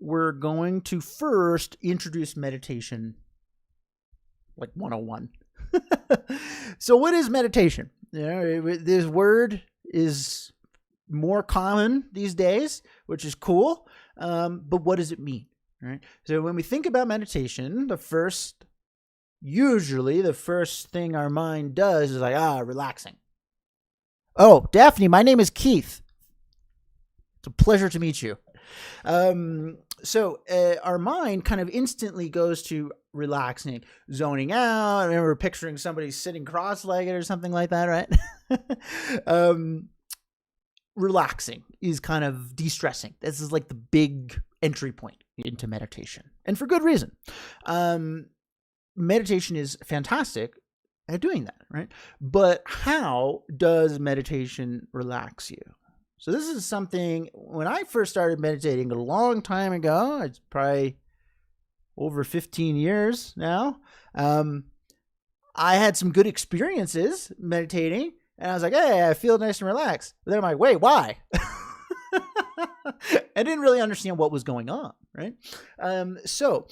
we're going to first introduce meditation like 101. So what is meditation? This word is more common these days, which is cool. But what does it mean? Right? So when we think about meditation, usually the first thing our mind does is like, relaxing. Oh, Daphne, my name is Keith. It's a pleasure to meet you. So our mind kind of instantly goes to relaxing, zoning out. I remember picturing somebody sitting cross-legged or something like that, right? Relaxing is kind of de-stressing. This is like the big entry point into meditation, and for good reason. Meditation is fantastic at doing that, right? But how does meditation relax you? So this is something, when I first started meditating a long time ago, it's probably over 15 years now, I had some good experiences meditating, and I was like, hey, I feel nice and relaxed. But then I'm like, wait, why? I didn't really understand what was going on, right? So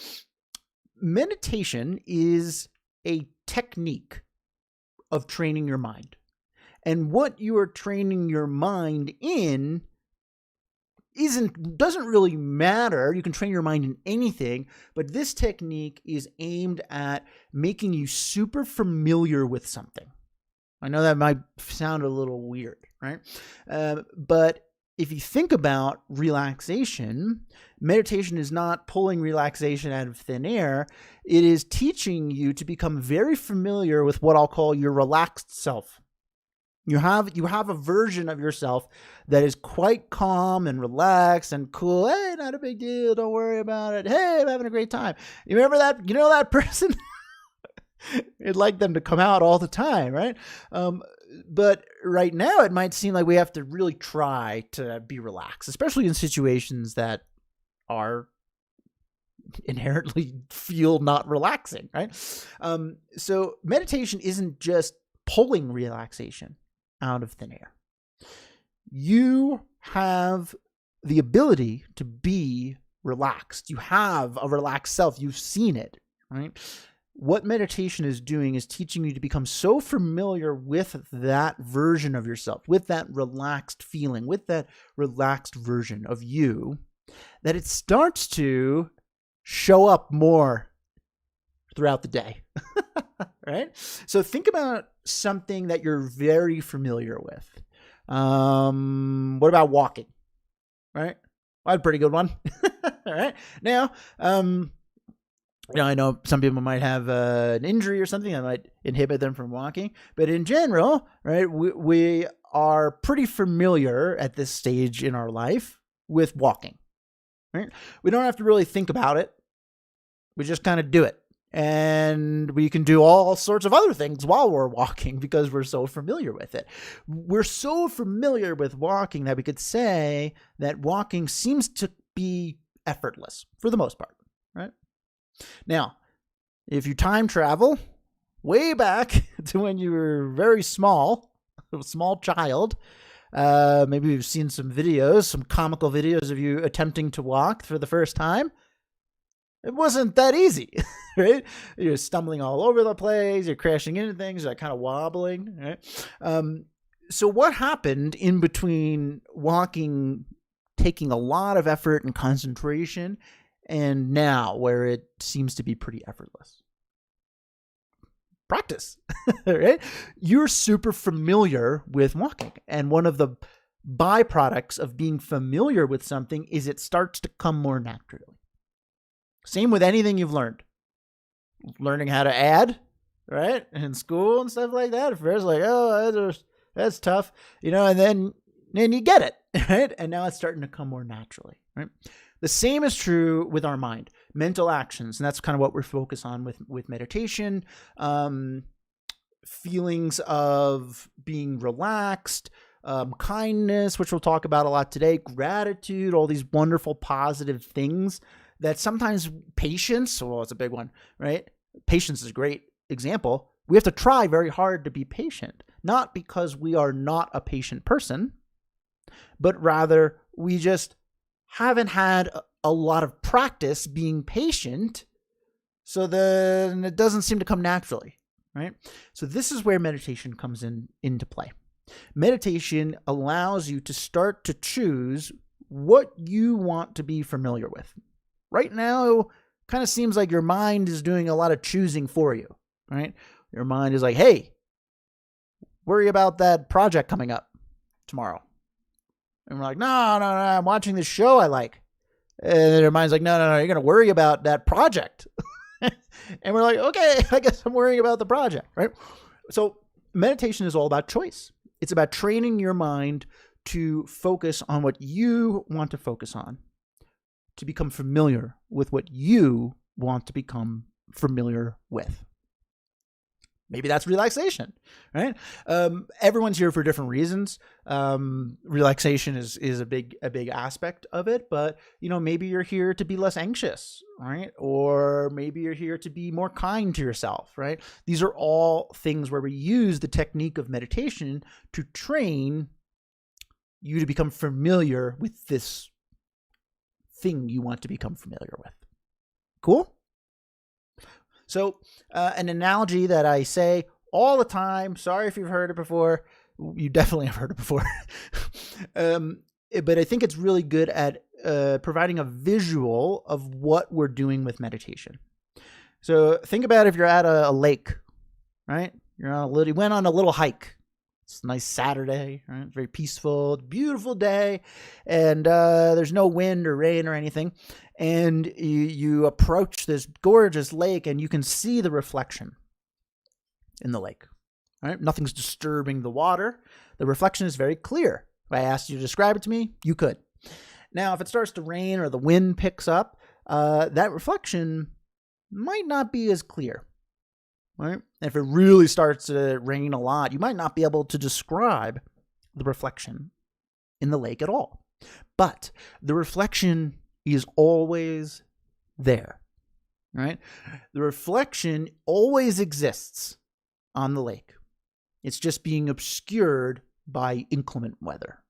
meditation is a technique of training your mind. And what you are training your mind in doesn't really matter. You can train your mind in anything, but this technique is aimed at making you super familiar with something. I know that might sound a little weird, right? But if you think about relaxation, meditation is not pulling relaxation out of thin air. It is teaching you to become very familiar with what I'll call your relaxed self. You have a version of yourself that is quite calm and relaxed and cool. Hey, not a big deal. Don't worry about it. Hey, I'm having a great time. You remember that? You know that person? You'd like them to come out all the time, right? But right now, it might seem like we have to really try to be relaxed, especially in situations that are inherently feel not relaxing, right? So meditation isn't just pulling relaxation out of thin air. You have the ability to be relaxed. You have a relaxed self. You've seen it, right? What meditation is doing is teaching you to become so familiar with that version of yourself, with that relaxed feeling, with that relaxed version of you, that it starts to show up more throughout the day, right? So think about something that you're very familiar with. What about walking, right? Well, that's a pretty good one. All right. Now, I know some people might have an injury or something that might inhibit them from walking, but in general, right, we are pretty familiar at this stage in our life with walking, right? We don't have to really think about it. We just kind of do it. And we can do all sorts of other things while we're walking because we're so familiar with it. We're so familiar with walking that we could say that walking seems to be effortless for the most part, right? Now, if you time travel way back to when you were very small, a small child, maybe you've seen some videos, some comical videos of you attempting to walk for the first time. It wasn't that easy, right? You're stumbling all over the place. You're crashing into things. You're kind of wobbling, right? So what happened in between walking, taking a lot of effort and concentration, and now where it seems to be pretty effortless? Practice, right? You're super familiar with walking. And one of the byproducts of being familiar with something is it starts to come more naturally. Same with anything you've learned. Learning how to add, right? In school and stuff like that. At first, like, that's tough, and then you get it, right? And now it's starting to come more naturally, right? The same is true with our mind, mental actions. And that's kind of what we're focused on with meditation. Feelings of being relaxed, kindness, which we'll talk about a lot today, gratitude, all these wonderful positive things that sometimes patience, well, it's a big one, right? Patience is a great example. We have to try very hard to be patient, not because we are not a patient person, but rather we just haven't had a lot of practice being patient, so then it doesn't seem to come naturally, right? So this is where meditation comes into play. Meditation allows you to start to choose what you want to be familiar with. Right now, it kind of seems like your mind is doing a lot of choosing for you, right? Your mind is like, hey, worry about that project coming up tomorrow. And we're like, no, I'm watching this show I like. And then your mind's like, no, you're going to worry about that project. And we're like, okay, I guess I'm worrying about the project, right? So meditation is all about choice. It's about training your mind to focus on what you want to focus on, to become familiar with what you want to become familiar with. Maybe that's relaxation, right? Everyone's here for different reasons. Relaxation is a big aspect of it, but maybe you're here to be less anxious, right? Or maybe you're here to be more kind to yourself, right? These are all things where we use the technique of meditation to train you to become familiar with this thing you want to become familiar with. Cool? So an analogy that I say all the time, sorry if you've heard it before, you definitely have heard it before, but I think it's really good at providing a visual of what we're doing with meditation. So think about if you're at a lake, right? You went on a little hike. It's a nice Saturday, right? Very peaceful, beautiful day, and there's no wind or rain or anything. And you approach this gorgeous lake, and you can see the reflection in the lake. Right? Nothing's disturbing the water. The reflection is very clear. If I asked you to describe it to me, you could. Now, if it starts to rain or the wind picks up, that reflection might not be as clear. Right? And if it really starts to rain a lot, you might not be able to describe the reflection in the lake at all. But the reflection is always there, right? The reflection always exists on the lake. It's just being obscured by inclement weather.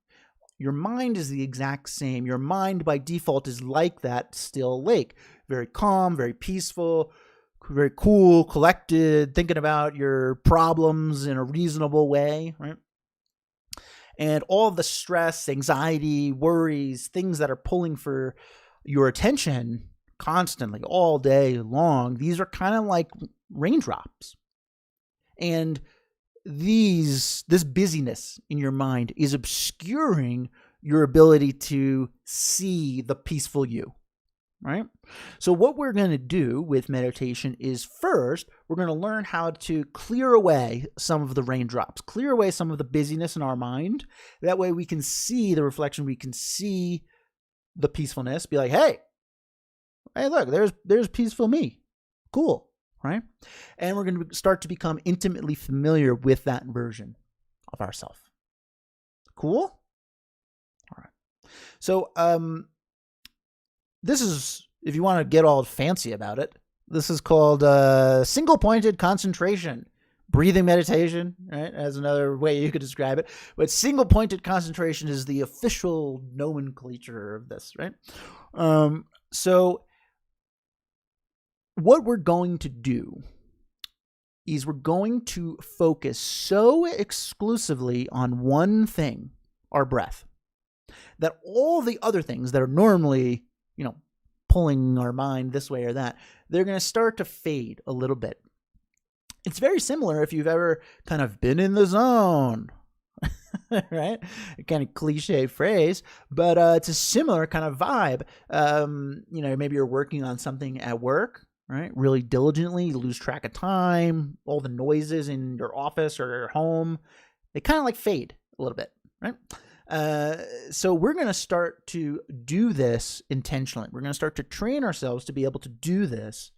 Your mind is the exact same. Your mind by default is like that still lake. Very calm, very peaceful, very cool, collected, thinking about your problems in a reasonable way, right? And all the stress, anxiety, worries, things that are pulling for your attention constantly all day long, these are kind of like raindrops. And this busyness in your mind is obscuring your ability to see the peaceful you, right? So what we're going to do with meditation is first, we're going to learn how to clear away some of the raindrops, clear away some of the busyness in our mind. That way we can see the reflection, we can see the peacefulness, be like, hey, look, there's peaceful me. Cool, right? And we're going to start to become intimately familiar with that version of ourselves. Cool? All right. So this is, if you want to get all fancy about it, this is called single-pointed concentration. Breathing meditation, right? As another way you could describe it. But single-pointed concentration is the official nomenclature of this, right? So what we're going to do is we're going to focus so exclusively on one thing, our breath, that all the other things that are normally, pulling our mind this way or that, they're going to start to fade a little bit. It's very similar if you've ever kind of been in the zone, right? A kind of cliche phrase, but it's a similar kind of vibe. Maybe you're working on something at work, right? Really diligently, you lose track of time, all the noises in your office or your home, they kind of like fade a little bit, right? So we're going to start to do this intentionally. We're going to start to train ourselves to be able to do this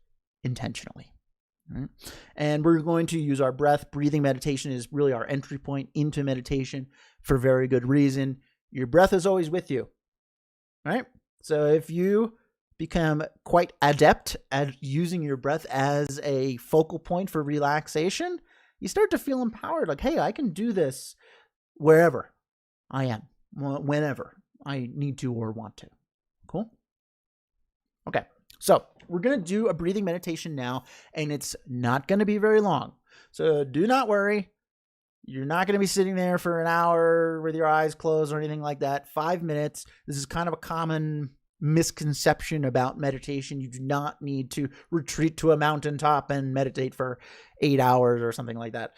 intentionally. Right? And we're going to use our breath. Breathing meditation is really our entry point into meditation for very good reason. Your breath is always with you, right? So if you become quite adept at using your breath as a focal point for relaxation, you start to feel empowered. Like, hey, I can do this wherever I am, whenever I need to or want to. Cool? Okay, so we're going to do a breathing meditation now, and it's not going to be very long. So do not worry. You're not going to be sitting there for an hour with your eyes closed or anything like that. 5 minutes. This is kind of a common misconception about meditation. You do not need to retreat to a mountaintop and meditate for 8 hours or something like that.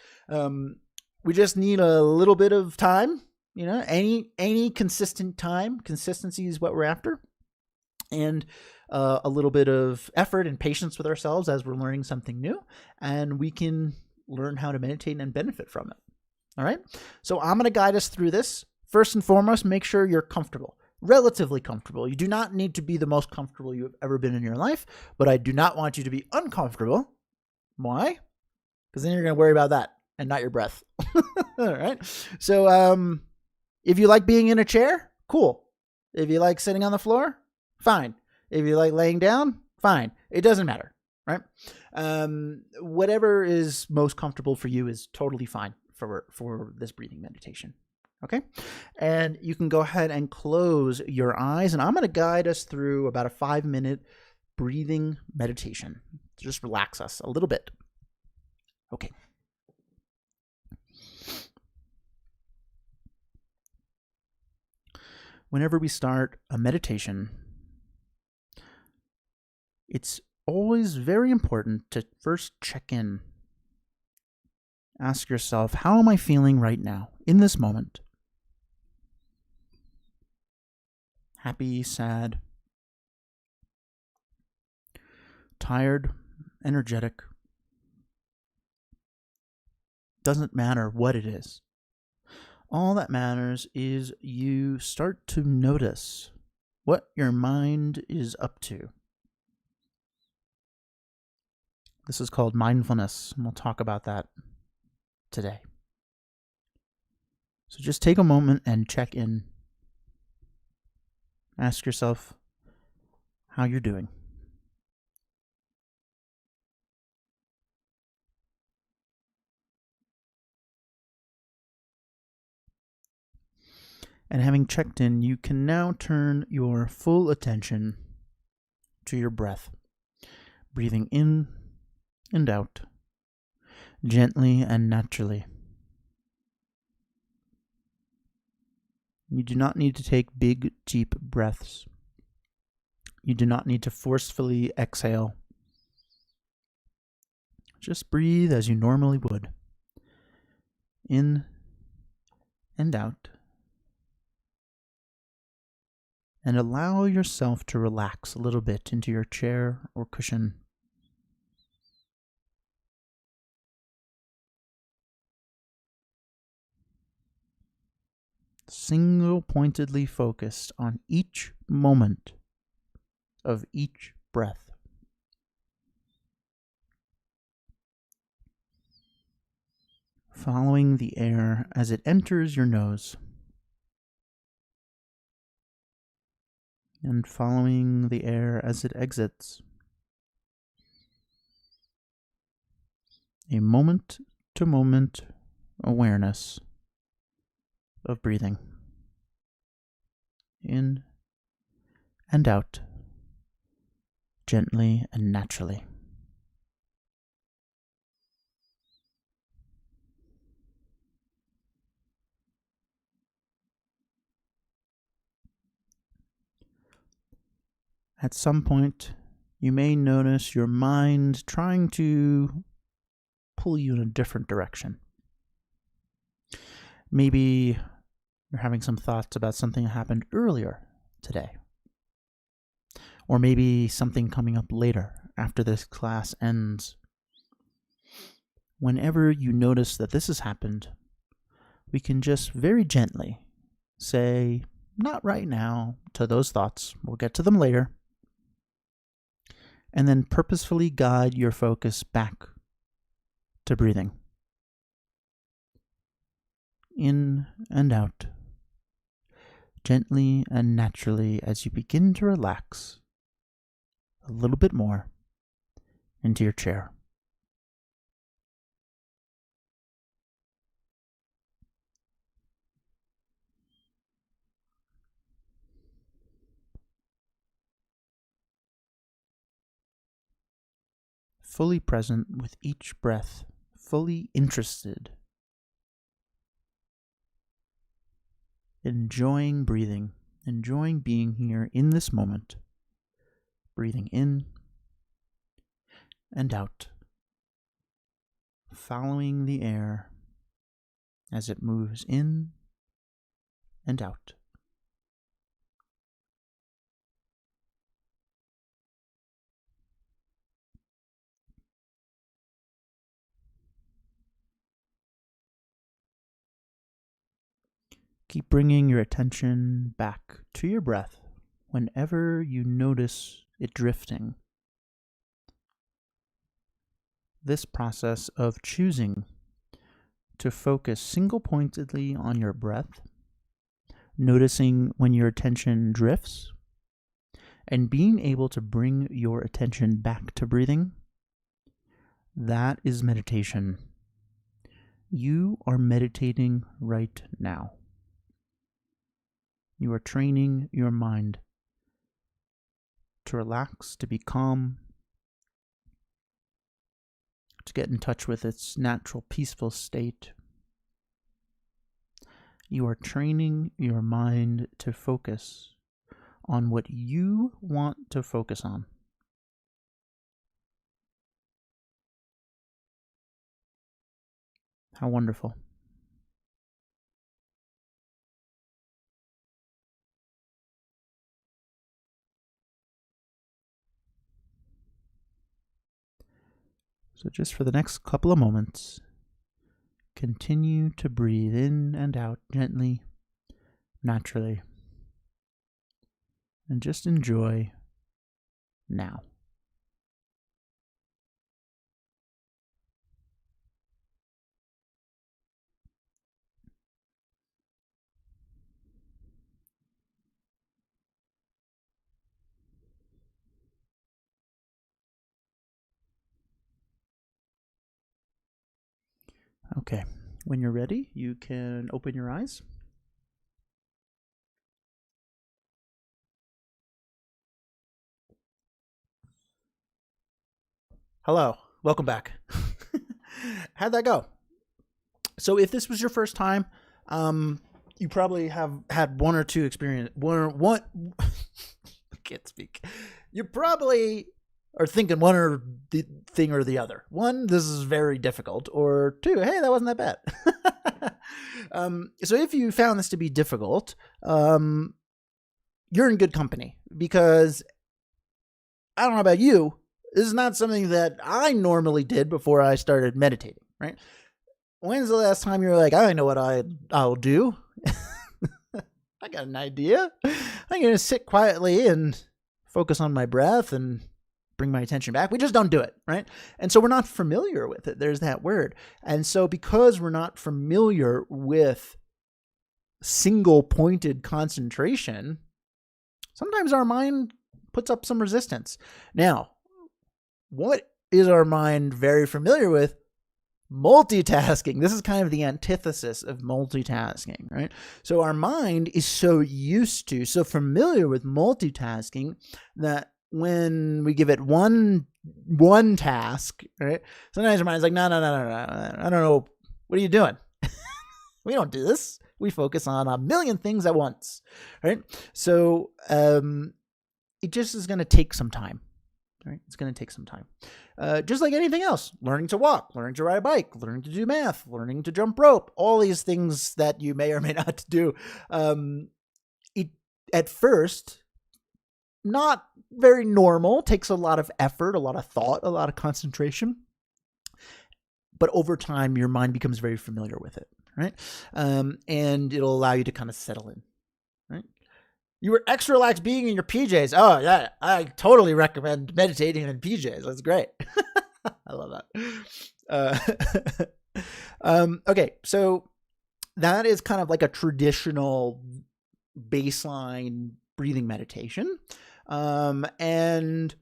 We just need a little bit of time. Any consistent time. Consistency is what we're after. And a little bit of effort and patience with ourselves as we're learning something new. And we can learn how to meditate and benefit from it. All right. So I'm going to guide us through this. First and foremost, make sure you're comfortable, relatively comfortable. You do not need to be the most comfortable you've ever been in your life, but I do not want you to be uncomfortable. Why? Because then you're going to worry about that and not your breath. All right. So if you like being in a chair, cool. If you like sitting on the floor, fine. If you like laying down, fine. It doesn't matter, right? Whatever is most comfortable for you is totally fine for this breathing meditation. Okay. And you can go ahead and close your eyes, and I'm going to guide us through about a 5-minute breathing meditation to just relax us a little bit. Okay. Whenever we start a meditation, it's always very important to first check in. Ask yourself, how am I feeling right now, in this moment? Happy, sad, tired, energetic. Doesn't matter what it is. All that matters is you start to notice what your mind is up to. This is called mindfulness, and we'll talk about that today. So just take a moment and check in. Ask yourself how you're doing. And having checked in, you can now turn your full attention to your breath, breathing in and out, gently and naturally. You do not need to take big, deep breaths. You do not need to forcefully exhale. Just breathe as you normally would. In and out. And allow yourself to relax a little bit into your chair or cushion. Single-pointedly focused on each moment of each breath. Following the air as it enters your nose. And following the air as it exits. A moment-to-moment awareness of breathing. In and out, gently and naturally. At some point, you may notice your mind trying to pull you in a different direction. Maybe you're having some thoughts about something that happened earlier today. Or maybe something coming up later after this class ends. Whenever you notice that this has happened, we can just very gently say, not right now, to those thoughts. We'll get to them later. And then purposefully guide your focus back to breathing. In and out, gently and naturally as you begin to relax a little bit more into your chair. fully present with each breath, fully interested, enjoying breathing, enjoying being here in this moment, breathing in and out, following the air as it moves in and out. Keep bringing your attention back to your breath whenever you notice it drifting. This process of choosing to focus single-pointedly on your breath, noticing when your attention drifts, and being able to bring your attention back to breathing, that is meditation. You are meditating right now. You are training your mind to relax, to be calm, to get in touch with its natural peaceful state. You are training your mind to focus on what you want to focus on. How wonderful. So just for the next couple of moments, continue to breathe in and out gently, naturally, and just enjoy now. Okay, when you're ready, you can open your eyes. Hello, welcome back. How'd that go? So if this was your first time, you probably have had one or two experience. One I can't speak. You probably are thinking one or the thing or the other. One, this is very difficult, or two, hey, that wasn't that bad. So if you found this to be difficult, you're in good company, because I don't know about you, this is not something that I normally did before I started meditating, right? When's the last time you were like, I know what I'll do? I got an idea. I'm going to sit quietly and focus on my breath and bring my attention back. We just don't do it, right? And so we're not familiar with it. There's that word. And so because we're not familiar with single-pointed concentration, sometimes our mind puts up some resistance. Now, what is our mind very familiar with? Multitasking. This is kind of the antithesis of multitasking, right? So our mind is so used to, so familiar with multitasking that when we give it one task, right? Sometimes our mind's like, no, I don't know. What are you doing? We don't do this. We focus on a million things at once, right? So it just is going to take some time. Right? It's going to take some time. Just like anything else, learning to walk, learning to ride a bike, learning to do math, learning to jump rope, all these things that you may or may not do. It at first, not very normal, takes a lot of effort, a lot of thought, a lot of concentration. But over time, your mind becomes very familiar with it, right? And it'll allow you to kind of settle in, right? You were extra relaxed being in your PJs. Oh, yeah. I totally recommend meditating in PJs. That's great. I love that. Okay, so that is kind of like a traditional baseline breathing meditation. And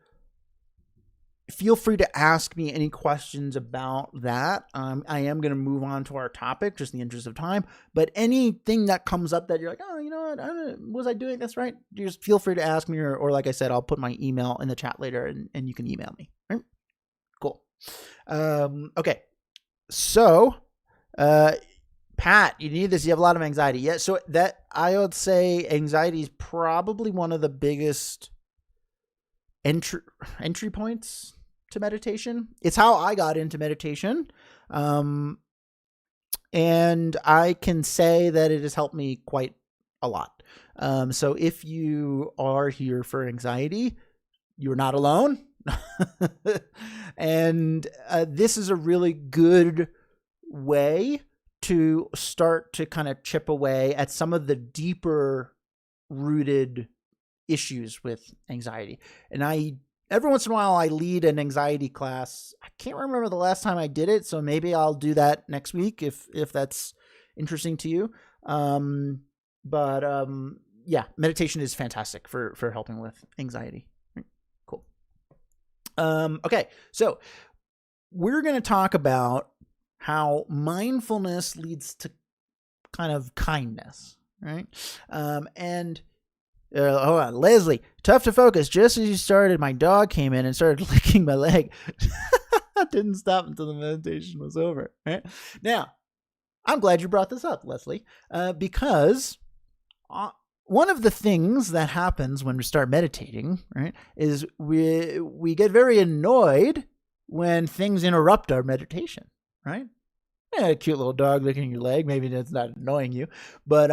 feel free to ask me any questions about that. I am going to move on to our topic, just in the interest of time. But anything that comes up that you're like, oh, you know what, was I doing this right? Just feel free to ask me, or like I said, I'll put my email in the chat later, and you can email me. Right? Cool. Okay. So, Pat, you need this. You have a lot of anxiety. Yeah. So that I would say anxiety is probably one of the biggest entry points to meditation. It's how I got into meditation. And I can say that it has helped me quite a lot. So if you are here for anxiety, you're not alone. And this is a really good way to start to kind of chip away at some of the deeper rooted issues with anxiety. And every once in a while I lead an anxiety class. I can't remember the last time I did it, so maybe I'll do that next week if that's interesting to you. Yeah, meditation is fantastic for helping with anxiety. Cool. Okay, so we're going to talk about how mindfulness leads to kind of kindness, right? Hold on, Leslie, tough to focus. Just as you started, my dog came in and started licking my leg. Didn't stop until the meditation was over, right? Now, I'm glad you brought this up, Leslie, because one of the things that happens when we start meditating, right, is we get very annoyed when things interrupt our meditation, right? Yeah, a cute little dog licking your leg, maybe that's not annoying you, but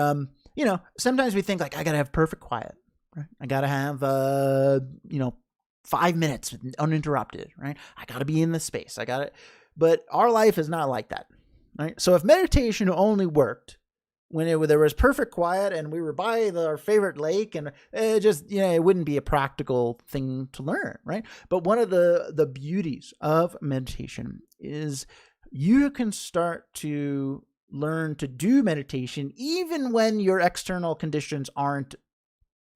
sometimes we think like, I gotta have perfect quiet, right? I gotta have 5 minutes uninterrupted, right? I gotta be in the space. But our life is not like that, right? So if meditation only worked when there was perfect quiet and we were by our favorite lake, and it wouldn't be a practical thing to learn, right? But one of the beauties of meditation is you can start to learn to do meditation even when your external conditions aren't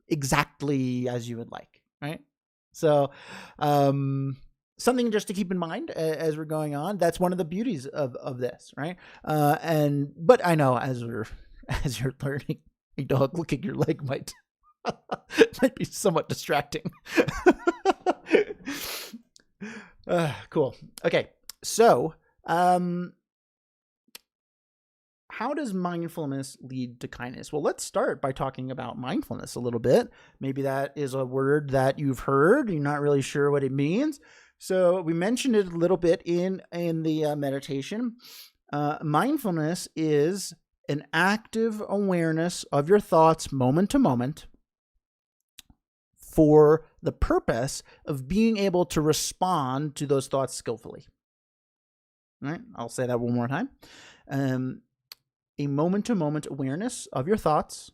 exactly as you would like, right? So something just to keep in mind as we're going on. That's one of the beauties of this, right? But I know as you're learning, a dog licking your leg might be somewhat distracting. Cool. Okay, so how does mindfulness lead to kindness? Well, let's start by talking about mindfulness a little bit. Maybe that is a word that you've heard. You're not really sure what it means. So we mentioned it a little bit in the meditation. Mindfulness is an active awareness of your thoughts moment to moment for the purpose of being able to respond to those thoughts skillfully. All right, I'll say that one more time. A moment-to-moment awareness of your thoughts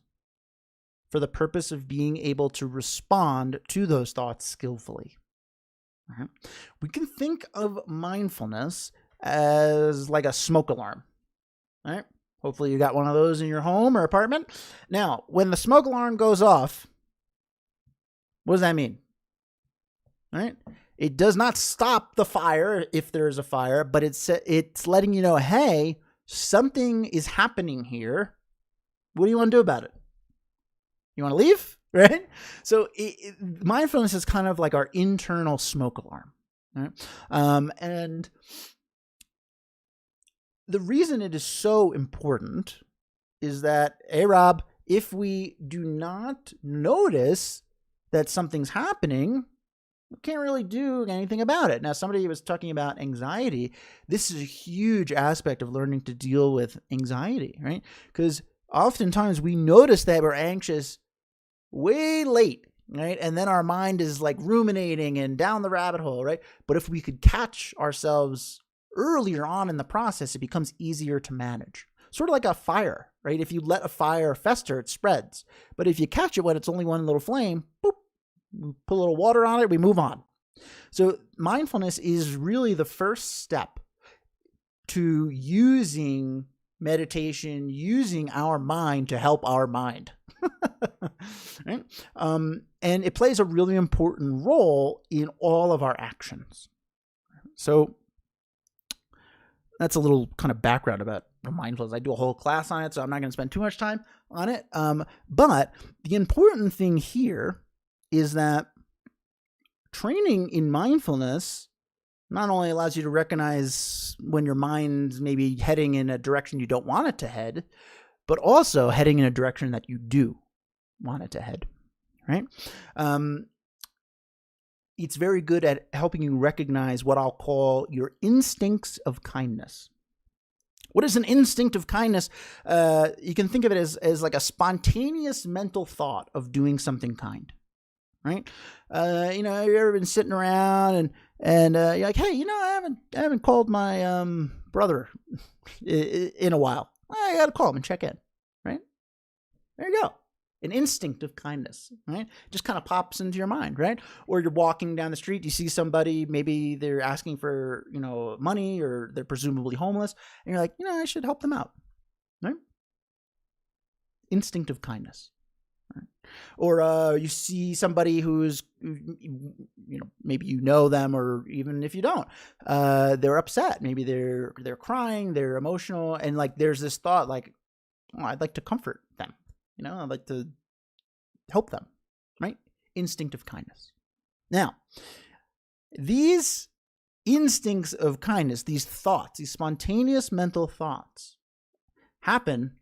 for the purpose of being able to respond to those thoughts skillfully. Right. We can think of mindfulness as like a smoke alarm. Right? Hopefully you got one of those in your home or apartment. Now, when the smoke alarm goes off, what does that mean? Right? It does not stop the fire if there is a fire, but it's letting you know, hey, something is happening here. What do you want to do about it? You want to leave? Right? So mindfulness is kind of like our internal smoke alarm. Right? And the reason it is so important is that, hey, Rob, if we do not notice that something's happening, we can't really do anything about it. Now, somebody was talking about anxiety. This is a huge aspect of learning to deal with anxiety, right? Because oftentimes we notice that we're anxious way late, right? And then our mind is like ruminating and down the rabbit hole, right? But if we could catch ourselves earlier on in the process, it becomes easier to manage. Sort of like a fire, right? If you let a fire fester, it spreads. But if you catch it when it's only one little flame, boop, we put a little water on it, we move on. So mindfulness is really the first step to using meditation, using our mind to help our mind. Right? And it plays a really important role in all of our actions. So that's a little kind of background about mindfulness. I do a whole class on it, so I'm not going to spend too much time on it. But the important thing here is that training in mindfulness not only allows you to recognize when your mind's maybe heading in a direction you don't want it to head, but also heading in a direction that you do want it to head, right? It's very good at helping you recognize what I'll call your instincts of kindness. What is an instinct of kindness? You can think of it as like a spontaneous mental thought of doing something kind, right? You've ever been sitting around and you're like, hey, I haven't called my brother in a while. I got to call him and check in, right? There you go. An instinct of kindness, right? Just kind of pops into your mind, right? Or you're walking down the street, you see somebody, maybe they're asking for, money, or they're presumably homeless, and you're like, I should help them out, right? Instinct of kindness. Right? Or you see somebody who's, maybe you know them, or even if you don't, they're upset. Maybe they're crying, they're emotional, and like there's this thought like, oh, I'd like to comfort them. I'd like to help them, right? Instinct of kindness. Now, these instincts of kindness, these thoughts, these spontaneous mental thoughts happen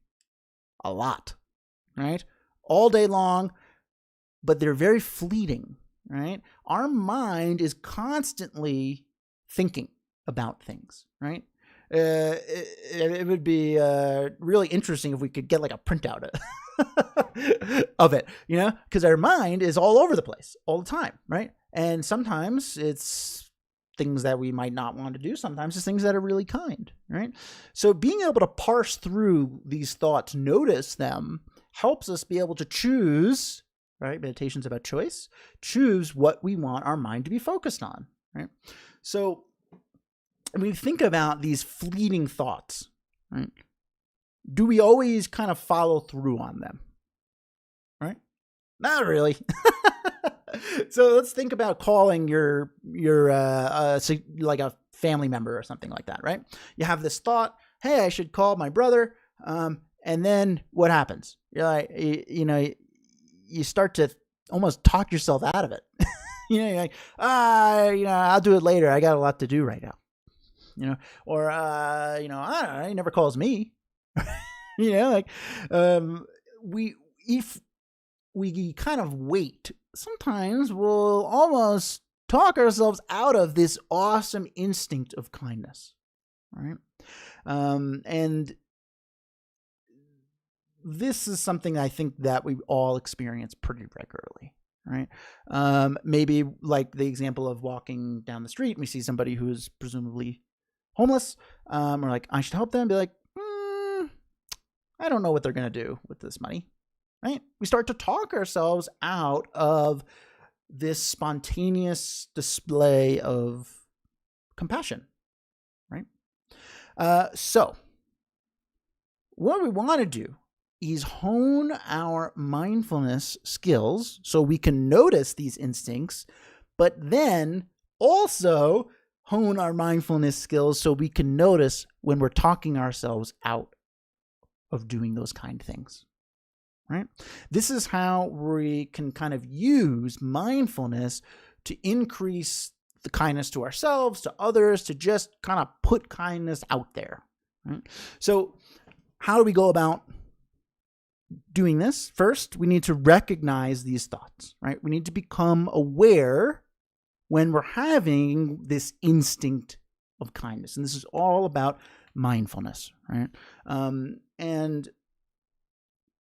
a lot, right? All day long, but they're very fleeting, right? Our mind is constantly thinking about things, right? It would be really interesting if we could get like a printout of it, because our mind is all over the place all the time, right? And sometimes it's things that we might not want to do. Sometimes it's things that are really kind, right? So being able to parse through these thoughts, notice them, helps us be able to choose, right? Meditation's about choice. Choose what we want our mind to be focused on, right? So when we think about these fleeting thoughts, right? Do we always kind of follow through on them? Right? Not really. So let's think about calling your like a family member or something like that, right? You have this thought, hey, I should call my brother. And then what happens? You're like, you start to almost talk yourself out of it. You're like, I'll do it later. I got a lot to do right now. Or I don't know, he never calls me. If we kind of wait, sometimes we'll almost talk ourselves out of this awesome instinct of kindness, right? And this is something I think that we all experience pretty regularly, right? Maybe like the example of walking down the street, and we see somebody who's presumably homeless. We're like, I should help them. Be like, I don't know what they're going to do with this money, right? We start to talk ourselves out of this spontaneous display of compassion, right? So what we want to do is hone our mindfulness skills so we can notice these instincts, but then also hone our mindfulness skills so we can notice when we're talking ourselves out of doing those kind things, right? This is how we can kind of use mindfulness to increase the kindness to ourselves, to others, to just kind of put kindness out there, right? So how do we go about doing this? First, we need to recognize these thoughts, right? We need to become aware when we're having this instinct of kindness. And this is all about mindfulness, right? And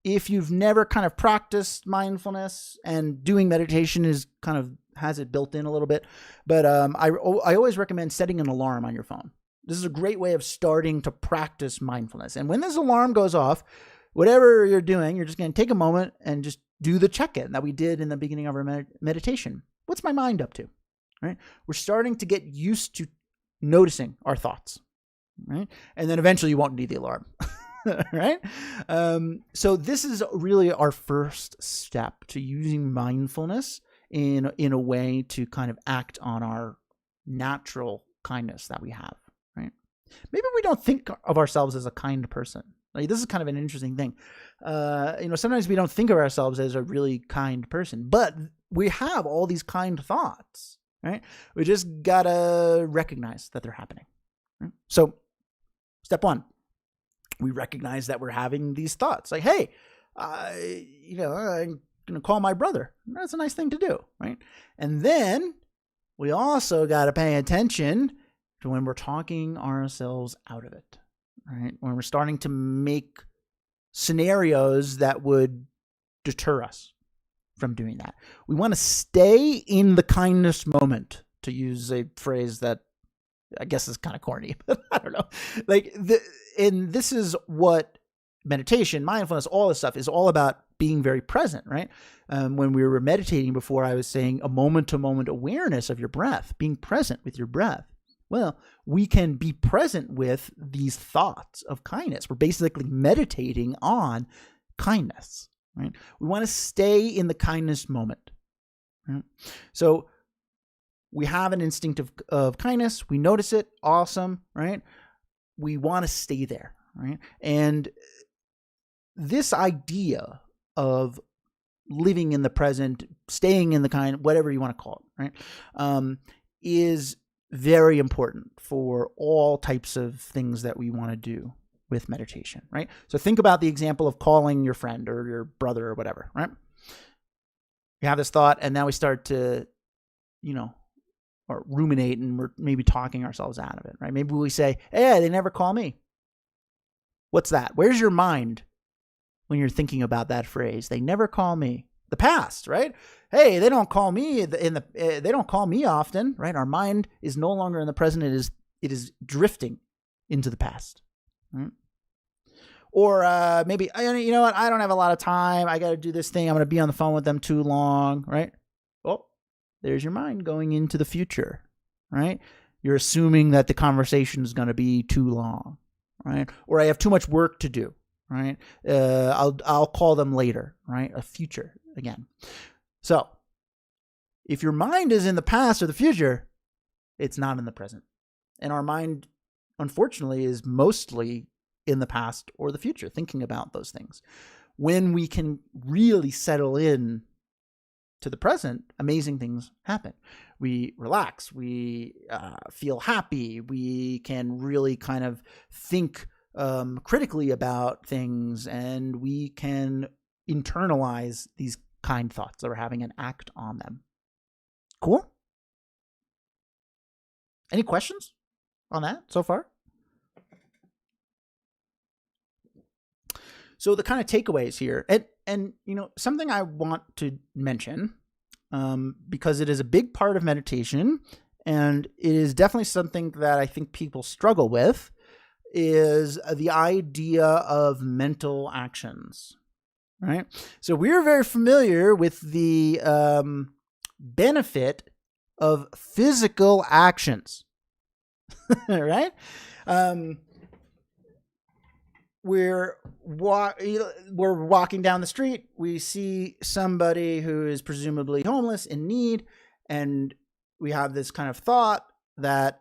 if you've never kind of practiced mindfulness, and doing meditation is kind of has it built in a little bit, but I always recommend setting an alarm on your phone. This is a great way of starting to practice mindfulness. And when this alarm goes off, whatever you're doing, you're just going to take a moment and just do the check-in that we did in the beginning of our meditation. What's my mind up to? Right? We're starting to get used to noticing our thoughts, right? And then eventually you won't need the alarm, right? So this is really our first step to using mindfulness in a way to kind of act on our natural kindness that we have, right? Maybe we don't think of ourselves as a kind person. Like, this is kind of an interesting thing. Sometimes we don't think of ourselves as a really kind person, but we have all these kind thoughts, right? We just gotta recognize that they're happening. Right? So step one, we recognize that we're having these thoughts like, hey, I'm going to call my brother. That's a nice thing to do, right? And then we also got to pay attention to when we're talking ourselves out of it, right? When we're starting to make scenarios that would deter us from doing that. We want to stay in the kindness moment, to use a phrase that I guess is kind of corny, but I don't know. And this is what meditation, mindfulness, all this stuff is all about, being very present, right? When we were meditating before, I was saying a moment-to-moment awareness of your breath, being present with your breath. Well, we can be present with these thoughts of kindness. We're basically meditating on kindness, right? We want to stay in the kindness moment. Right? So we have an instinct of kindness. We notice it. Awesome, right? We want to stay there, right? And this idea of living in the present, staying in the kind, whatever you want to call it, right, is very important for all types of things that we want to do with meditation, right? So think about the example of calling your friend or your brother or whatever, right? You have this thought, and now we start to, or ruminate, and we're maybe talking ourselves out of it, right? Maybe we say, hey, they never call me. What's that? Where's your mind when you're thinking about that phrase? They never call me. The past, right? Hey, they don't call me they don't call me often, right? Our mind is no longer in the present. It is drifting into the past, right? Or maybe, you know what? I don't have a lot of time. I got to do this thing. I'm going to be on the phone with them too long, right? Oh, there's your mind going into the future, right? You're assuming that the conversation is going to be too long, right? Or I have too much work to do, right? I'll call them later, right? A future again. So if your mind is in the past or the future, it's not in the present. And our mind, unfortunately, is mostly in the past or the future, thinking about those things. When we can really settle in to the present, amazing things happen. We relax, we feel happy, we can really kind of think critically about things, and we can internalize these kind thoughts that we're having and act on them. Cool? Any questions on that so far? So the kind of takeaways here, and something I want to mention, because it is a big part of meditation, and it is definitely something that I think people struggle with, is the idea of mental actions, right? So we're very familiar with the benefit of physical actions, right? We're walking down the street. We see somebody who is presumably homeless, in need, and we have this kind of thought that,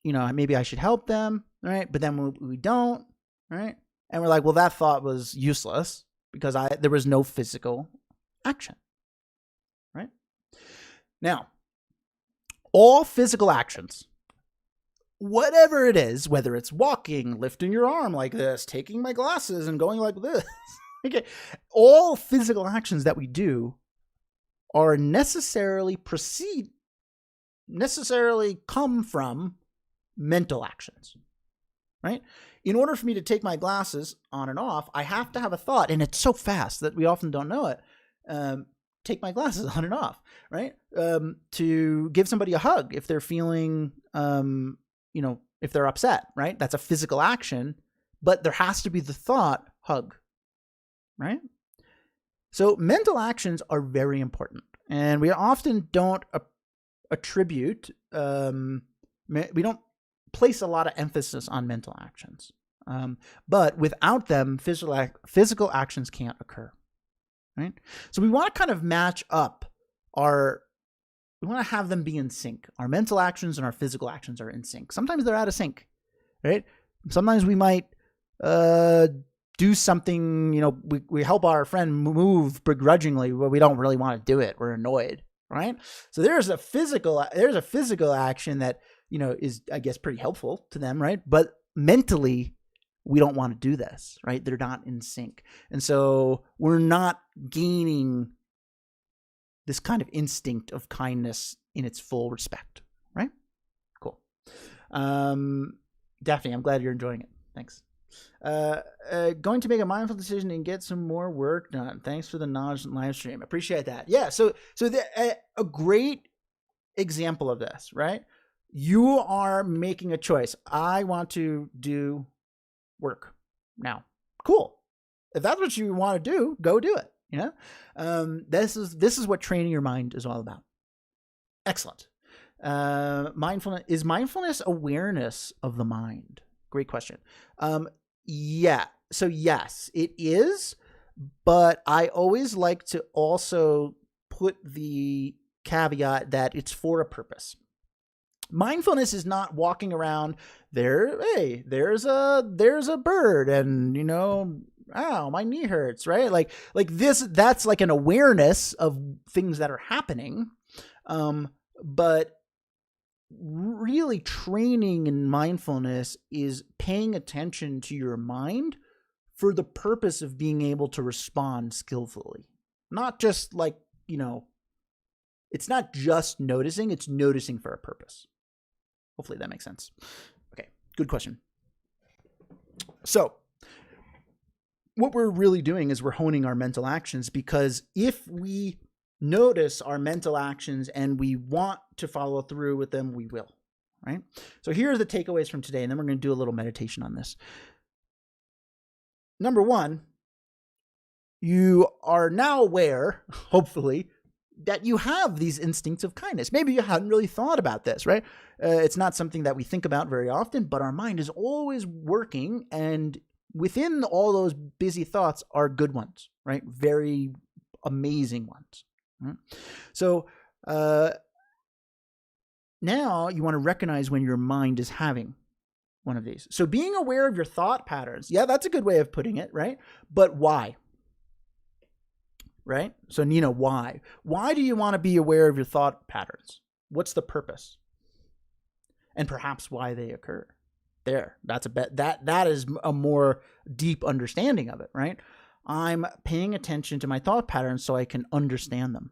maybe I should help them, right? But then we don't, right? And we're like, well, that thought was useless because there was no physical action, right? Now, all physical actions, whatever it is, whether it's walking, lifting your arm like this, taking my glasses and going like this, okay, all physical actions that we do are necessarily come from mental actions, right? In order for me to take my glasses on and off, I have to have a thought, and it's so fast that we often don't know it. Take my glasses on and off, right? To give somebody a hug if they're feeling, if they're upset, right? That's a physical action, but there has to be the thought, hug, right? So mental actions are very important, and we often don't attribute, we don't place a lot of emphasis on mental actions. But without them, physical actions can't occur, right? So we want to kind of match up we want to have them be in sync. Our mental actions and our physical actions are in sync. Sometimes they're out of sync, right? Sometimes we might do something, we help our friend move begrudgingly, but we don't really want to do it. We're annoyed, right? So there's a physical action that, is, I guess, pretty helpful to them, right? But mentally, we don't want to do this, right? They're not in sync. And so we're not gaining this kind of instinct of kindness in its full respect, right? Cool. Daphne, I'm glad you're enjoying it. Thanks. Going to make a mindful decision and get some more work done. Thanks for the knowledge live stream. Appreciate that. Yeah. So a great example of this, right? You are making a choice. I want to do work now. Cool. If that's what you want to do, go do it. This is what training your mind is all about. Excellent. Mindfulness awareness of the mind? Great question. Yeah. So yes, it is, but I always like to also put the caveat that it's for a purpose. Mindfulness is not walking around there. Hey, there's a bird, and ow, my knee hurts, right? Like this. That's like an awareness of things that are happening, but really training in mindfulness is paying attention to your mind for the purpose of being able to respond skillfully. Not just it's not just noticing, it's noticing for a purpose. Hopefully that makes sense. Okay, good question. So what we're really doing is we're honing our mental actions, because if we notice our mental actions and we want to follow through with them, we will, right? So here are the takeaways from today, and then we're going to do a little meditation on this. Number one, you are now aware, hopefully, that you have these instincts of kindness. Maybe you hadn't really thought about this, right? It's not something that we think about very often, but our mind is always working, and within all those busy thoughts are good ones, right? Very amazing ones. So now you want to recognize when your mind is having one of these. So being aware of your thought patterns, yeah, that's a good way of putting it, right? But why? Right? So Nina, why? Why do you want to be aware of your thought patterns? What's the purpose? And perhaps why they occur. That's that is a more deep understanding of it, right? I'm paying attention to my thought patterns so I can understand them,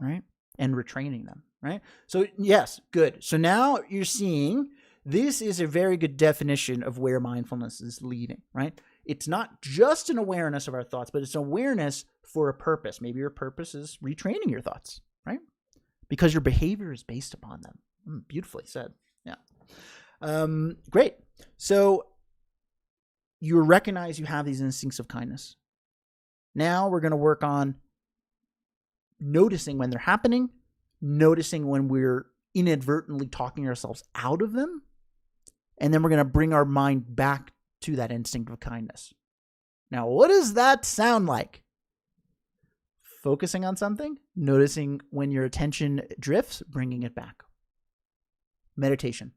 right? And retraining them, right? So yes, good. So now you're seeing this is a very good definition of where mindfulness is leading, right? It's not just an awareness of our thoughts, but it's awareness for a purpose. Maybe your purpose is retraining your thoughts, right? Because your behavior is based upon them. Beautifully said. Yeah. Great. So you recognize you have these instincts of kindness. Now we're going to work on noticing when they're happening, noticing when we're inadvertently talking ourselves out of them, and then we're going to bring our mind back to that instinct of kindness. Now, what does that sound like? Focusing on something, noticing when your attention drifts, bringing it back. Meditation.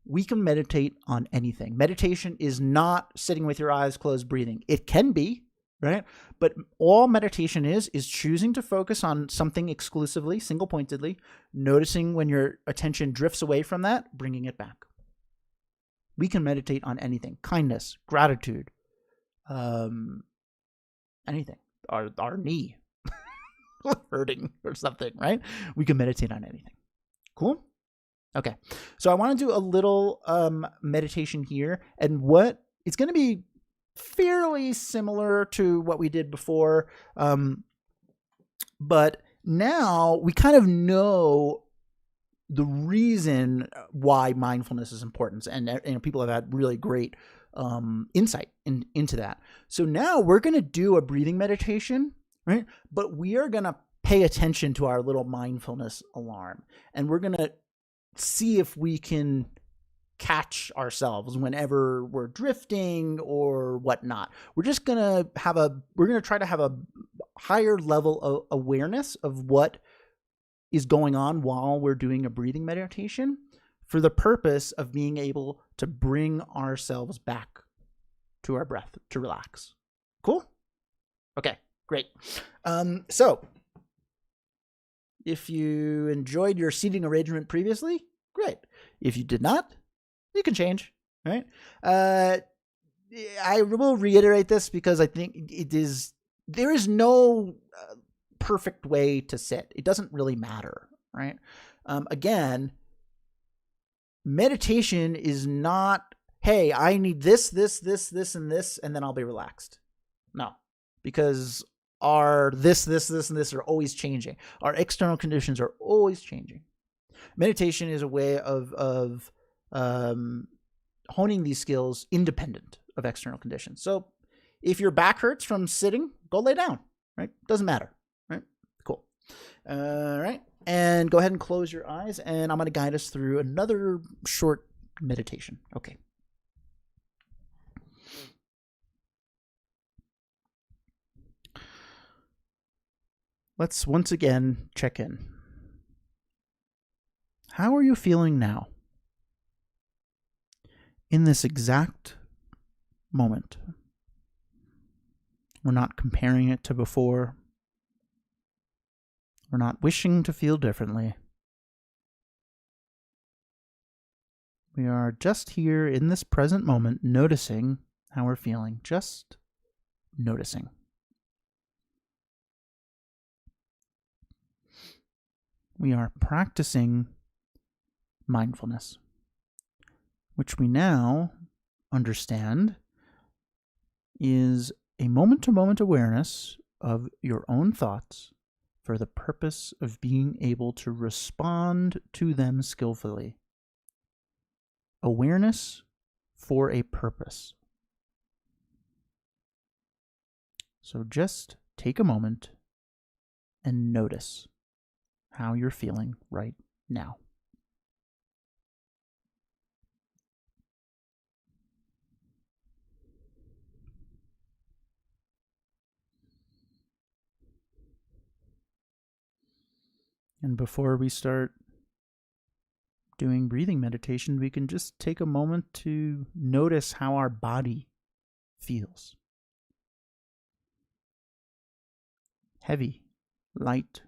We can meditate on anything. Meditation is not sitting with your eyes closed, breathing. It can be, right? But all meditation is choosing to focus on something exclusively, single-pointedly, noticing when your attention drifts away from that, bringing it back. We can meditate on anything. Kindness, gratitude, anything. Our knee hurting or something, right? We can meditate on anything. Cool? Okay. So I want to do a little meditation here, and it's going to be fairly similar to what we did before, but now we kind of know the reason why mindfulness is important, and people have had really great insight into that. So now we're going to do a breathing meditation, right? But we are going to pay attention to our little mindfulness alarm, and we're going to see if we can catch ourselves whenever we're drifting or whatnot. We're just going to try to have a higher level of awareness of what is going on while we're doing a breathing meditation, for the purpose of being able to bring ourselves back to our breath, to relax. Cool? Okay, great. So If you enjoyed your seating arrangement previously, great. If you did not, you can change, right? I will reiterate this because I think there is no perfect way to sit. It doesn't really matter, right? Again, meditation is not, hey, I need this, and this, and then I'll be relaxed. No, because our this, and this are always changing. Our external conditions are always changing. Meditation is a way of honing these skills independent of external conditions. So if your back hurts from sitting, go lay down, right? Doesn't matter, right? Cool. All right. And go ahead and close your eyes, and I'm going to guide us through another short meditation. Okay. Let's once again check in. How are you feeling now? In this exact moment. We're not comparing it to before. We're not wishing to feel differently. We are just here in this present moment, noticing how we're feeling. Just noticing. We are practicing mindfulness, which we now understand is a moment-to-moment awareness of your own thoughts for the purpose of being able to respond to them skillfully. Awareness for a purpose. So just take a moment and notice how you're feeling right now. And before we start doing breathing meditation, we can just take a moment to notice how our body feels. Heavy, light.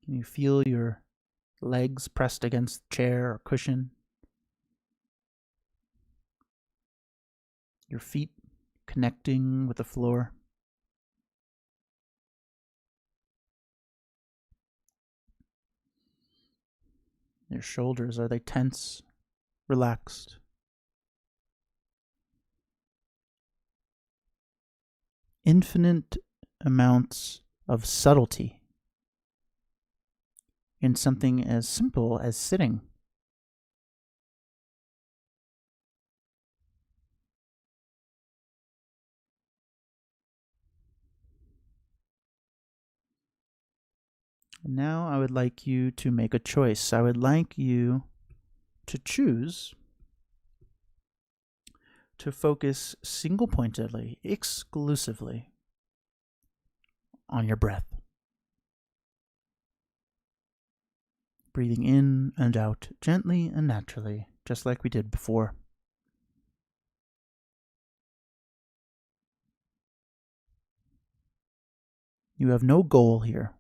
Can you feel your legs pressed against the chair or cushion? Your feet connecting with the floor? Your shoulders, are they tense, relaxed? Infinite amounts of subtlety in something as simple as sitting. And now I would like you to make a choice. I would like you to choose to focus single-pointedly, exclusively on your breath. Breathing in and out gently and naturally, just like we did before. You have no goal here,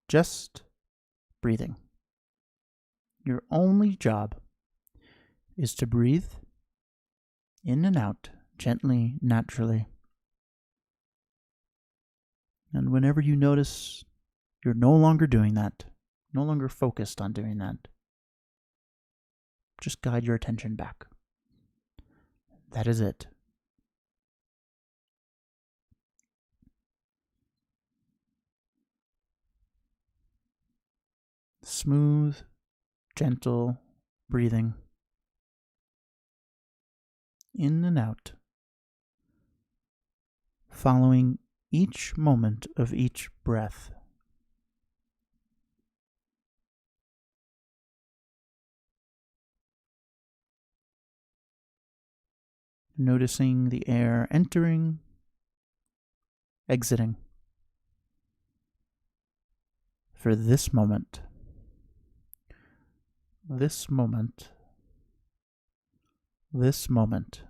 just breathing. Your only job is to breathe in and out gently, naturally. And whenever you notice you're no longer doing that, no longer focused on doing that, just guide your attention back. That is it. Smooth, gentle breathing in and out, following each moment of each breath. Noticing the air entering, exiting for this moment, this moment, this moment.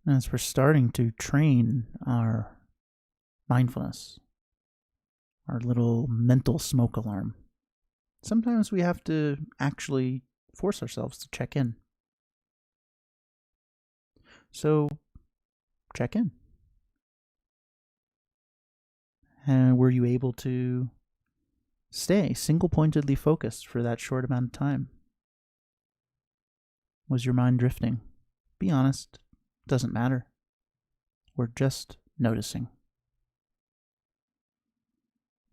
As we're starting to train our mindfulness, our little mental smoke alarm, sometimes we have to actually force ourselves to check in. So, check in. And were you able to stay single-pointedly focused for that short amount of time? Was your mind drifting? Be honest. Doesn't matter. We're just noticing.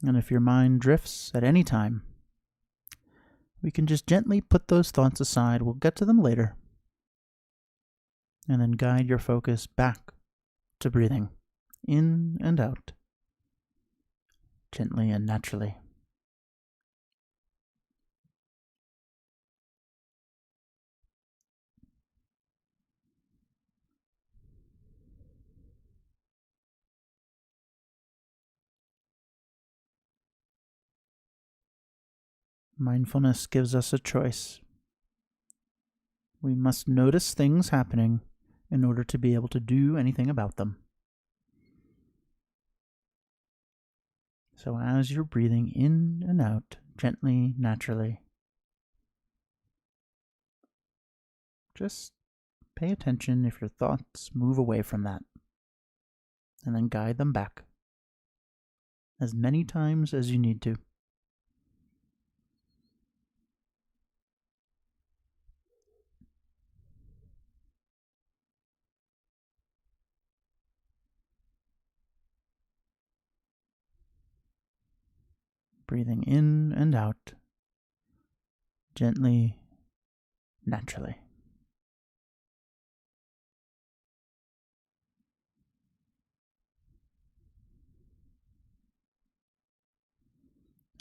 And if your mind drifts at any time, we can just gently put those thoughts aside. We'll get to them later. And then guide your focus back to breathing in and out, gently and naturally. Mindfulness gives us a choice. We must notice things happening in order to be able to do anything about them. So as you're breathing in and out, gently, naturally, just pay attention if your thoughts move away from that, and then guide them back as many times as you need to. Breathing in and out, gently, naturally.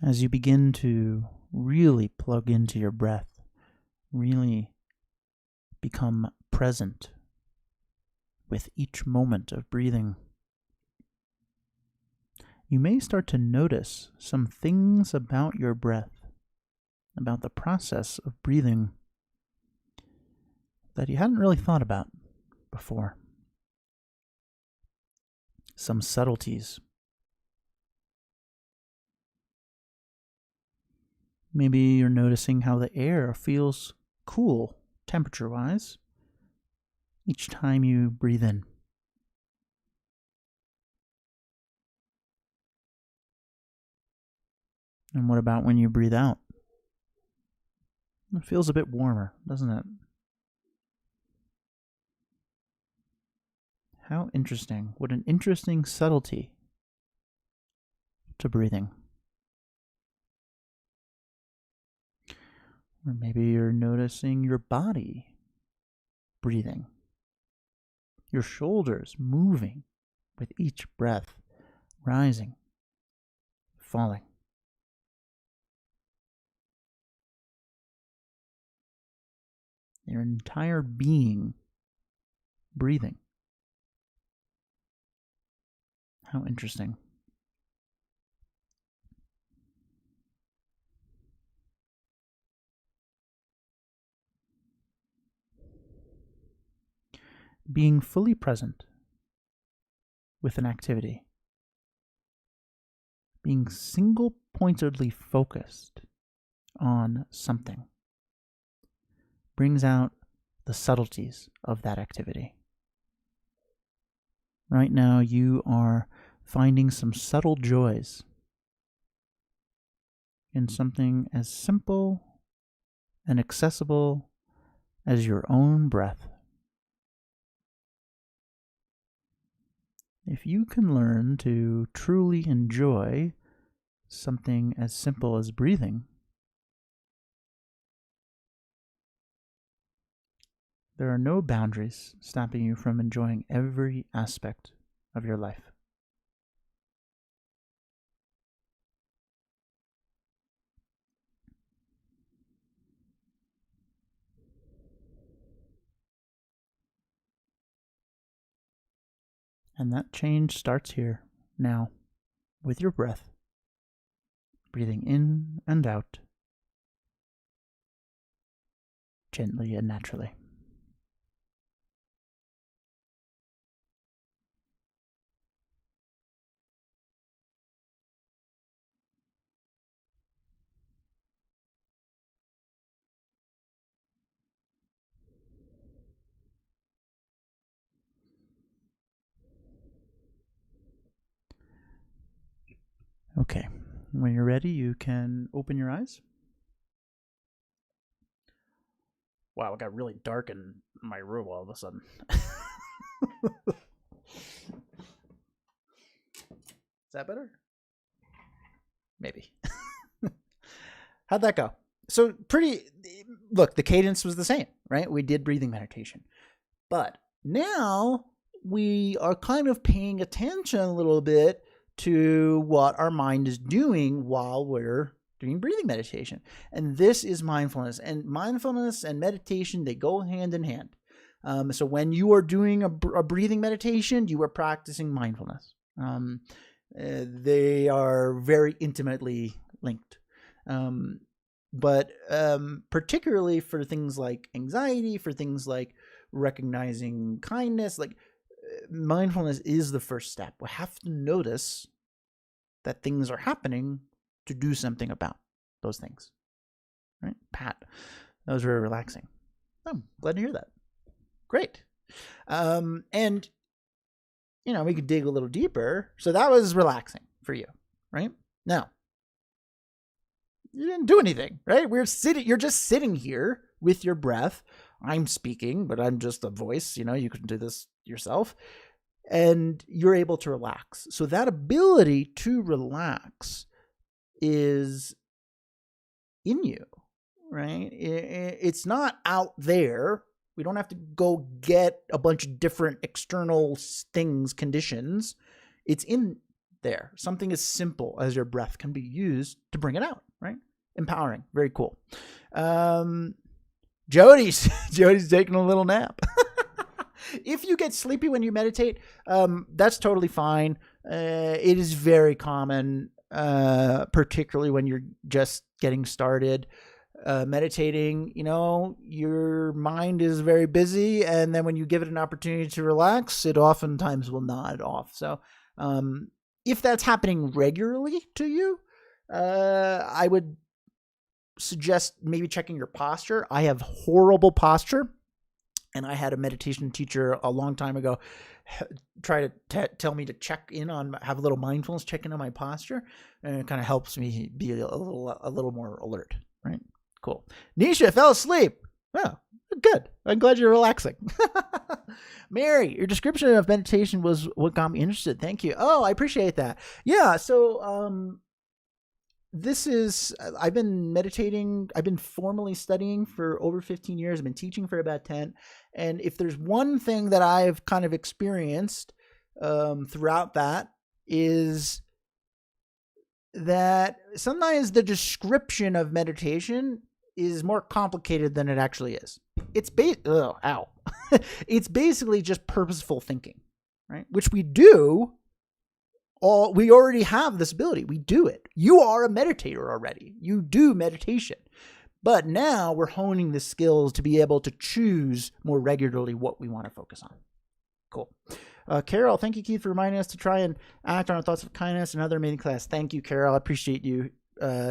As you begin to really plug into your breath, really become present with each moment of breathing, you may start to notice some things about your breath, about the process of breathing, that you hadn't really thought about before. Some subtleties. Maybe you're noticing how the air feels cool, temperature-wise, each time you breathe in. And what about when you breathe out? It feels a bit warmer, doesn't it? How interesting. What an interesting subtlety to breathing. Or maybe you're noticing your body breathing, your shoulders moving with each breath, rising, falling. Your entire being breathing. How interesting. Being fully present with an activity. Being single-pointedly focused on something brings out the subtleties of that activity. Right now, you are finding some subtle joys in something as simple and accessible as your own breath. If you can learn to truly enjoy something as simple as breathing, there are no boundaries stopping you from enjoying every aspect of your life. And that change starts here, now, with your breath, breathing in and out, gently and naturally. Okay. When you're ready, you can open your eyes. Wow, it got really dark in my room all of a sudden. Is that better? Maybe. How'd that go? So look, the cadence was the same, right? We did breathing meditation. But now we are kind of paying attention a little bit to what our mind is doing while we're doing breathing meditation. And this is mindfulness. And mindfulness and meditation, they go hand in hand. So when you are doing a breathing meditation, you are practicing mindfulness. They are very intimately linked. But particularly for things like anxiety, for things like recognizing kindness, like mindfulness is the first step. We have to notice that things are happening to do something about those things. Right? Pat, that was very relaxing. I'm glad to hear that. Great. And, we could dig a little deeper. So that was relaxing for you, right? Now, you didn't do anything, right? You're just sitting here with your breath. I'm speaking, but I'm just a voice. You can do this yourself. And you're able to relax. So that ability to relax is in you, right? It's not out there. We don't have to go get a bunch of different external things, conditions. It's in there. Something as simple as your breath can be used to bring it out, right? Empowering. Very cool. Jody's taking a little nap. If you get sleepy when you meditate, that's totally fine. It is very common, particularly when you're just getting started. Meditating, your mind is very busy, and then when you give it an opportunity to relax, it oftentimes will nod off. So if that's happening regularly to you, I would suggest maybe checking your posture. I have horrible posture, and I had a meditation teacher a long time ago try to tell me to have a little mindfulness, check in on my posture, and it kind of helps me be a little more alert, right? Cool. Nisha fell asleep. Oh, good. I'm glad you're relaxing. Mary, your description of meditation was what got me interested. Thank you. Oh, I appreciate that. Yeah. So, I've been meditating. I've been formally studying for over 15 years. I've been teaching for about 10. And if there's one thing that I've kind of experienced throughout that is that sometimes the description of meditation is more complicated than it actually is. It's it's basically just purposeful thinking, right? Which we do. We already have this ability. We do it. You are a meditator already. You do meditation. But now we're honing the skills to be able to choose more regularly what we want to focus on. Cool. Carol, thank you, Keith, for reminding us to try and act on our thoughts of kindness and other amazing class. Thank you, Carol. I appreciate you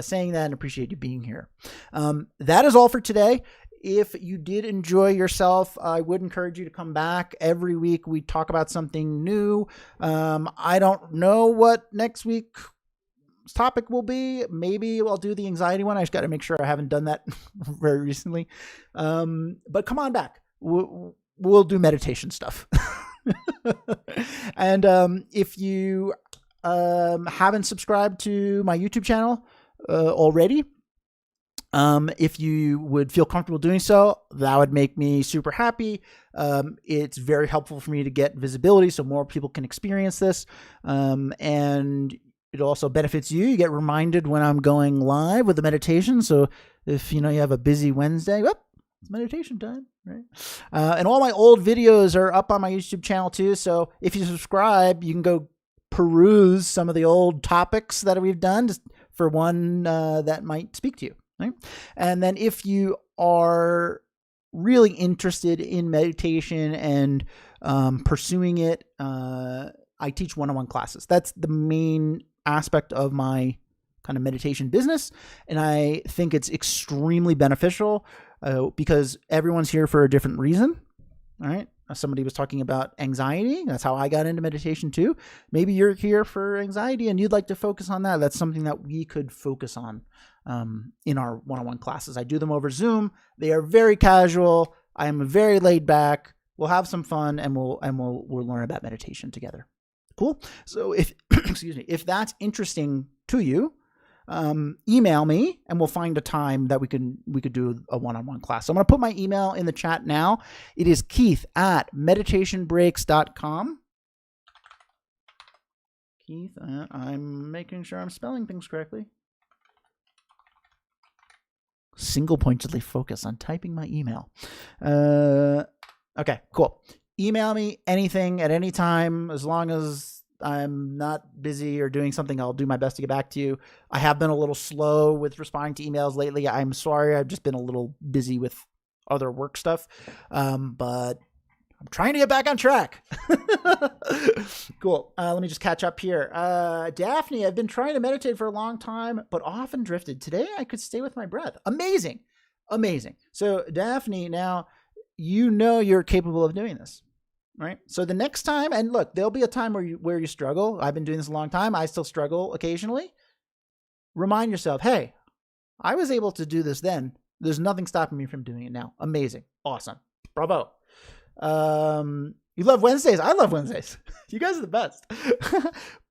saying that and appreciate you being here. That is all for today. If you did enjoy yourself, I would encourage you to come back. Every week we talk about something new. I don't know what next week's topic will be. Maybe I'll do the anxiety one. I just got to make sure I haven't done that very recently. But come on back. We'll do meditation stuff. And if you haven't subscribed to my YouTube channel already, if you would feel comfortable doing so, that would make me super happy. It's very helpful for me to get visibility so more people can experience this. And it also benefits you. You get reminded when I'm going live with the meditation. So if you have a busy Wednesday, it's meditation time, right? And all my old videos are up on my YouTube channel too. So if you subscribe, you can go peruse some of the old topics that we've done just for one that might speak to you. Right? And then if you are really interested in meditation and pursuing it, I teach one-on-one classes. That's the main aspect of my kind of meditation business. And I think it's extremely beneficial because everyone's here for a different reason. All right. somebody was talking about anxiety. That's how I got into meditation too. Maybe you're here for anxiety and you'd like to focus on that. That's something that we could focus on in our one-on-one classes. I do them over Zoom. They are very casual. I am very laid back. We'll have some fun and we'll learn about meditation together. Cool. So if excuse me, if that's interesting to you, email me and we'll find a time that we could do a one-on-one class. So I'm going to put my email in the chat now. It is keith@meditationbreaks.com. Keith, I'm making sure I'm spelling things correctly. Single-pointedly focus on typing my email. Okay, cool. Email me anything at any time, as long as I'm not busy or doing something. I'll do my best to get back to you. I have been a little slow with responding to emails lately. I'm sorry. I've just been a little busy with other work stuff, but I'm trying to get back on track. Cool. Let me just catch up here. Daphne, I've been trying to meditate for a long time, but often drifted. Today, I could stay with my breath. Amazing. Amazing. So Daphne, now you know you're capable of doing this. Right. So the next time, and look, there'll be a time where you struggle. I've been doing this a long time. I still struggle occasionally. Remind yourself, hey, I was able to do this then. There's nothing stopping me from doing it now. Amazing. Awesome. Bravo. You love Wednesdays. I love Wednesdays. You guys are the best.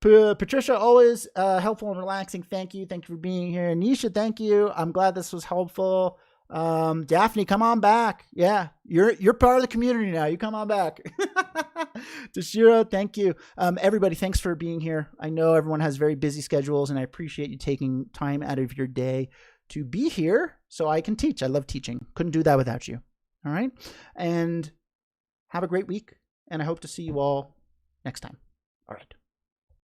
Patricia, always helpful and relaxing. Thank you. Thank you for being here. Nisha, thank you. I'm glad this was helpful. Daphne, come on back. Yeah, you're part of the community now. You come on back. Toshiro, thank you. Everybody, thanks for being here. I know everyone has very busy schedules, and I appreciate you taking time out of your day to be here so I can teach. I love teaching. Couldn't do that without you. All right. And have a great week, and I hope to see you all next time. All right.